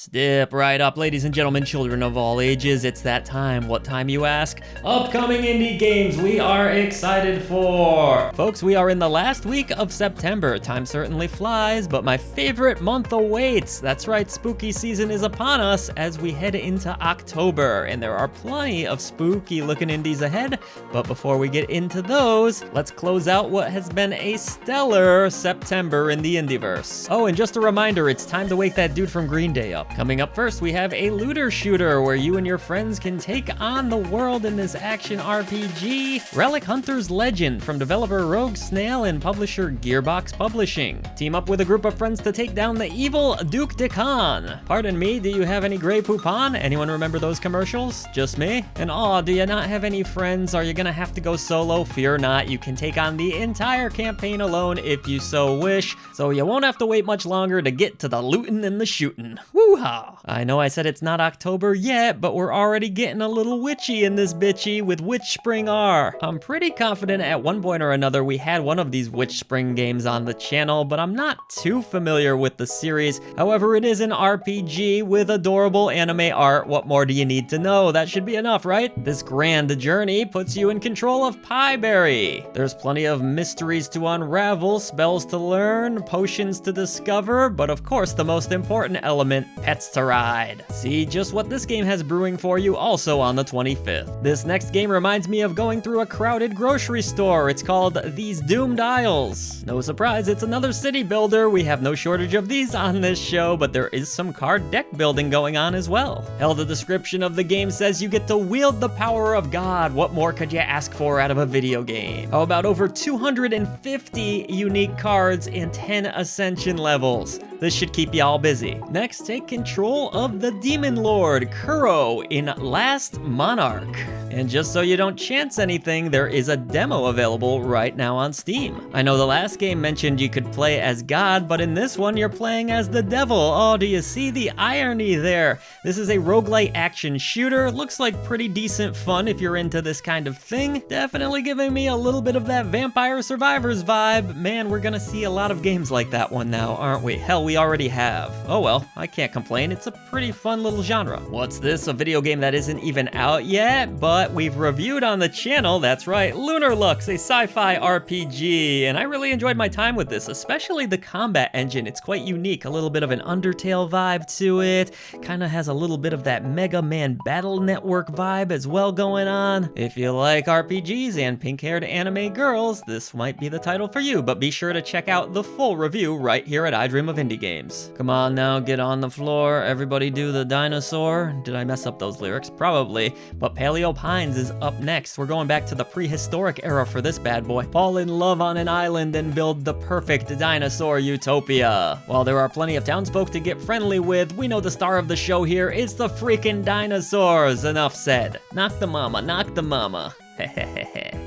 Step right up, ladies and gentlemen, children of all ages. It's that time. What time, you ask? Upcoming indie games we are excited for. Folks, we are in the last week of September. Time certainly flies, but my favorite month awaits. That's right, spooky season is upon us as we head into October, and there are plenty of spooky looking indies ahead. But before we get into those, let's close out what has been a stellar September in the Indieverse. Oh, and just a reminder, it's time to wake that dude from Green Day up. Coming up first, we have a looter shooter where you and your friends can take on the world in this action RPG. Relic Hunter's Legend from developer Rogue Snail and publisher Gearbox Publishing. Team up with a group of friends to take down the evil Duke de Khan. Pardon me, do you have any Grey Poupon? Anyone remember those commercials? Just me? And aw, do you not have any friends? Are you gonna have to go solo? Fear not, you can take on the entire campaign alone if you so wish, so you won't have to wait much longer to get to the lootin' and the shootin'. Woo-ha! I know I said it's not October yet, but we're already getting a little witchy in this bitchy with WitchSpring R. I'm pretty confident at one point or another we had one of these WitchSpring games on the channel, but I'm not too familiar with the series. However, it is an RPG with adorable anime art. What more do you need to know? That should be enough, right? This grand journey puts you in control of Pieberry. There's plenty of mysteries to unravel, spells to learn, potions to discover, but of course the most important element, pets to ride. See just what this game has brewing for you also on the 25th. This next game reminds me of going through a crowded grocery store. It's called These Doomed Aisles. No surprise, it's another city builder. We have no shortage of these on this show, but there is some card deck building going on as well. Hell, the description of the game says you get to wield the power of God. What more could you ask for out of a video game? How about over 250 unique cards and 10 ascension levels? This should keep you all busy. Next, take control of the Demon Lord, Kuro, in Last Monarch. And just so you don't chance anything, there is a demo available right now on Steam. I know the last game mentioned you could play as God, but in this one you're playing as the devil. Oh, do you see the irony there? This is a roguelite action shooter. Looks like pretty decent fun if you're into this kind of thing. Definitely giving me a little bit of that Vampire Survivors vibe. Man, we're gonna see a lot of games like that one now, aren't we? Hell, we already have. Oh well, I can't complain. It's a pretty fun little genre. What's this? A video game that isn't even out yet, but we've reviewed on the channel. That's right, LunarLux, a sci-fi RPG, and I really enjoyed my time with this, especially the combat engine. It's quite unique, a little bit of an Undertale vibe to it, kind of has a little bit of that Mega Man Battle Network vibe as well going on. If you like RPGs and pink-haired anime girls, this might be the title for you, but be sure to check out the full review right here at I Dream of Indie Games. Come on now, get on the floor, everybody do the dinosaur. Did I mess up those lyrics? Probably, but Paleo Pines is up next. We're going back to the prehistoric era for this bad boy. Fall in love on an island and build the perfect dinosaur utopia. While there are plenty of townsfolk to get friendly with, we know the star of the show here is the freaking dinosaurs. Enough said. Knock the mama, knock the mama.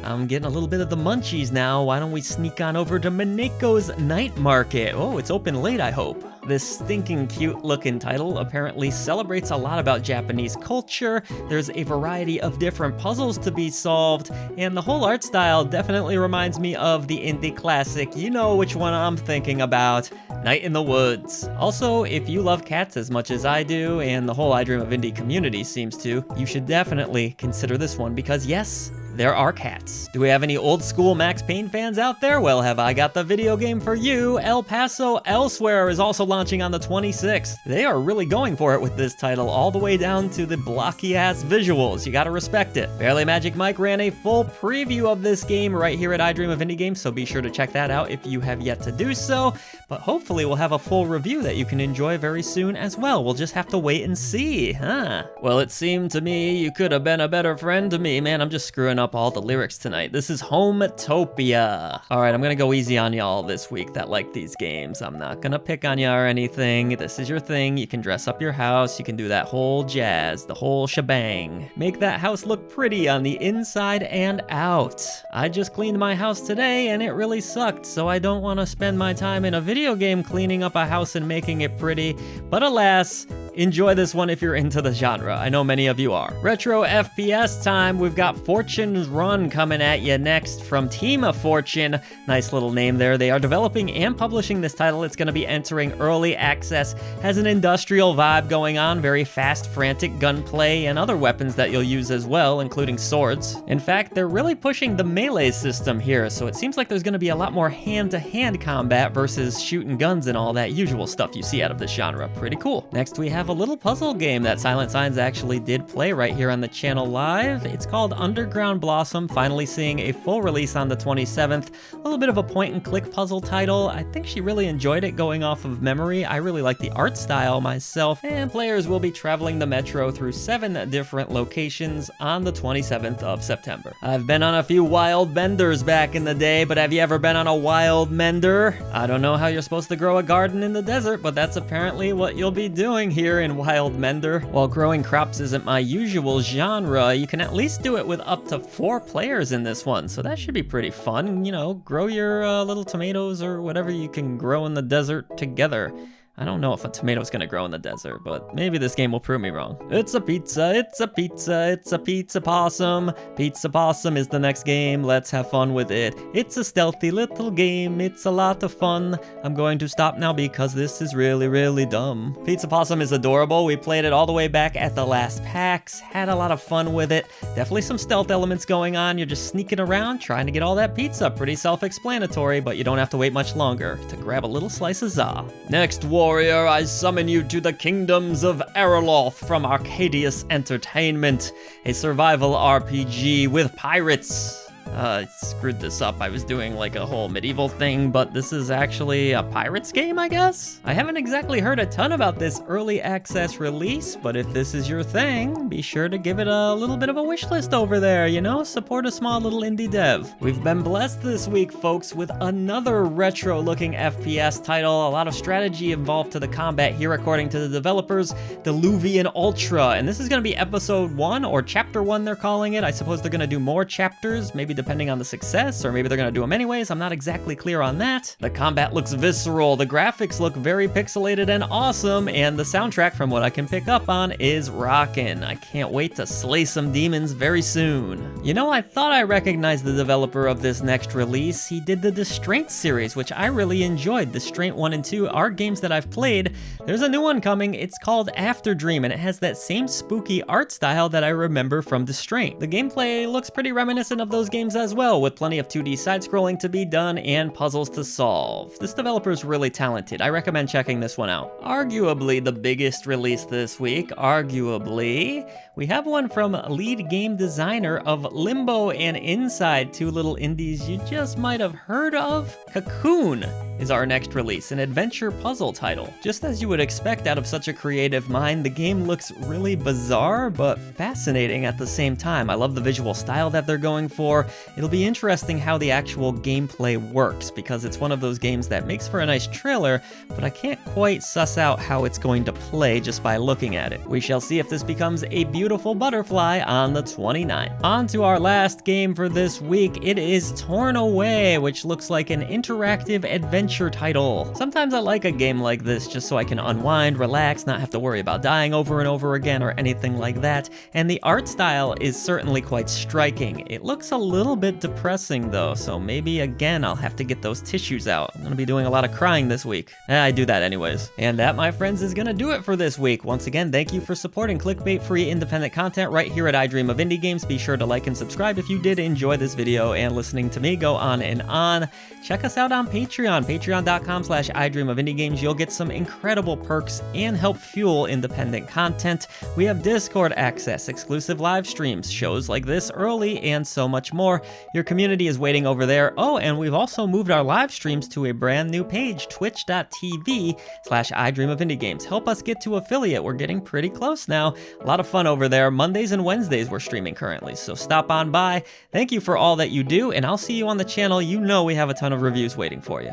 I'm getting a little bit of the munchies now. Why don't we sneak on over to Mineko's Night Market? Oh, it's open late, I hope. This stinking cute looking title apparently celebrates a lot about Japanese culture. There's a variety of different puzzles to be solved, and the whole art style definitely reminds me of the indie classic. You know which one I'm thinking about, Night in the Woods. Also, if you love cats as much as I do, and the whole I Dream of Indie community seems to, you should definitely consider this one because yes, there are cats. Do we have any old school Max Payne fans out there? Well, have I got the video game for you. El Paso Elsewhere is also launching on the 26th. They are really going for it with this title, all the way down to the blocky ass visuals. You gotta respect it. Barely Magic Mike ran a full preview of this game right here at I Dream of Indie Games, so be sure to check that out if you have yet to do so. But hopefully we'll have a full review that you can enjoy very soon as well. We'll just have to wait and see, huh? Well, it seemed to me you could have been a better friend to me. Man, I'm just screwing up all the lyrics tonight. This is Hometopia. All right, I'm gonna go easy on y'all this week that like these games. I'm not gonna pick on ya or anything. This is your thing. You can dress up your house. You can do that whole jazz, the whole shebang. Make that house look pretty on the inside and out. I just cleaned my house today and it really sucked, so I don't want to spend my time in a video game cleaning up a house and making it pretty. But alas, enjoy this one if you're into the genre. I know many of you are. Retro FPS time. We've got Fortune's Run coming at you next from Team of Fortune. Nice little name there. They are developing and publishing this title. It's going to be entering early access. Has an industrial vibe going on, very fast, frantic gunplay, and other weapons that you'll use as well, including swords. In fact, they're really pushing the melee system here, so it seems like there's going to be a lot more hand-to-hand combat versus shooting guns and all that usual stuff you see out of this genre. Pretty cool. Next, we have a little puzzle game that Silent Signs actually did play right here on the channel live. It's called Underground Blossom, finally seeing a full release on the 27th. A little bit of a point-and-click puzzle title. I think she really enjoyed it going off of memory. I really like the art style myself, and players will be traveling the metro through 7 different locations on the 27th of September. I've been on a few Wildmenders back in the day, but have you ever been on a Wildmender? I don't know how you're supposed to grow a garden in the desert, but that's apparently what you'll be doing here in Wildmender. While growing crops isn't my usual genre, you can at least do it with up to 4 players in this one, so that should be pretty fun. You know, grow your little tomatoes or whatever you can grow in the desert together. I don't know if a tomato's gonna grow in the desert, but maybe this game will prove me wrong. It's a pizza, it's a pizza, it's a Pizza Possum. Pizza Possum is the next game, let's have fun with it. It's a stealthy little game, it's a lot of fun. I'm going to stop now because this is really, really dumb. Pizza Possum is adorable. We played it all the way back at the last PAX, had a lot of fun with it. Definitely some stealth elements going on. You're just sneaking around, trying to get all that pizza. Pretty self-explanatory, but you don't have to wait much longer to grab a little slice of za. Next, warrior, I summon you to the kingdoms of Ereloth from Arcadius Entertainment, a survival RPG with pirates. I screwed this up. I was doing like a whole medieval thing, but this is actually a pirates game, I guess? I haven't exactly heard a ton about this early access release, but if this is your thing, be sure to give it a little bit of a wish list over there, you know? Support a small little indie dev. We've been blessed this week, folks, with another retro-looking FPS title. A lot of strategy involved to the combat here, according to the developers, Diluvian Ultra. And this is going to be episode 1, or chapter 1 they're calling it. I suppose they're going to do more chapters, maybe depending on the success, or maybe they're gonna do them anyways. I'm not exactly clear on that. The combat looks visceral, the graphics look very pixelated and awesome, and the soundtrack, from what I can pick up on, is rockin'. I can't wait to slay some demons very soon. You know, I thought I recognized the developer of this next release. He did the Distraint series, which I really enjoyed. Distraint 1 and 2 are games that I've played. There's a new one coming. It's called Afterdream, and it has that same spooky art style that I remember from Distraint. The gameplay looks pretty reminiscent of those games as well, with plenty of 2D side-scrolling to be done and puzzles to solve. This developer is really talented. I recommend checking this one out. Arguably the biggest release this week, we have one from lead game designer of Limbo and INSIDE, 2 little indies you just might have heard of. Cocoon is our next release, an adventure puzzle title. Just as you would expect out of such a creative mind, the game looks really bizarre, but fascinating at the same time. I love the visual style that they're going for. It'll be interesting how the actual gameplay works, because it's one of those games that makes for a nice trailer, but I can't quite suss out how it's going to play just by looking at it. We shall see if this becomes a beautiful butterfly on the 29th. On to our last game for this week. It is Torn Away, which looks like an interactive adventure title. Sometimes I like a game like this just so I can unwind, relax, not have to worry about dying over and over again or anything like that, and the art style is certainly quite striking. It looks a little bit depressing though, so maybe again I'll have to get those tissues out. I'm gonna be doing a lot of crying this week. I do that anyways. And that, my friends, is gonna do it for this week. Once again, thank you for supporting clickbait-free independent content right here at I Dream of Indie Games. Be sure to like and subscribe if you did enjoy this video and listening to me go on and on. Check us out on Patreon, patreon.com/idreamofindiegames. You'll get some incredible perks and help fuel independent content. We have Discord access, exclusive live streams, shows like this early, and so much more. Your community is waiting over there. Oh, and we've also moved our live streams to a brand new page, twitch.tv/idreamofindiegames. Help us get to affiliate. We're getting pretty close now. A lot of fun over there. Mondays and Wednesdays we're streaming currently, so stop on by. Thank you for all that you do, and I'll see you on the channel. You know we have a ton of reviews waiting for you.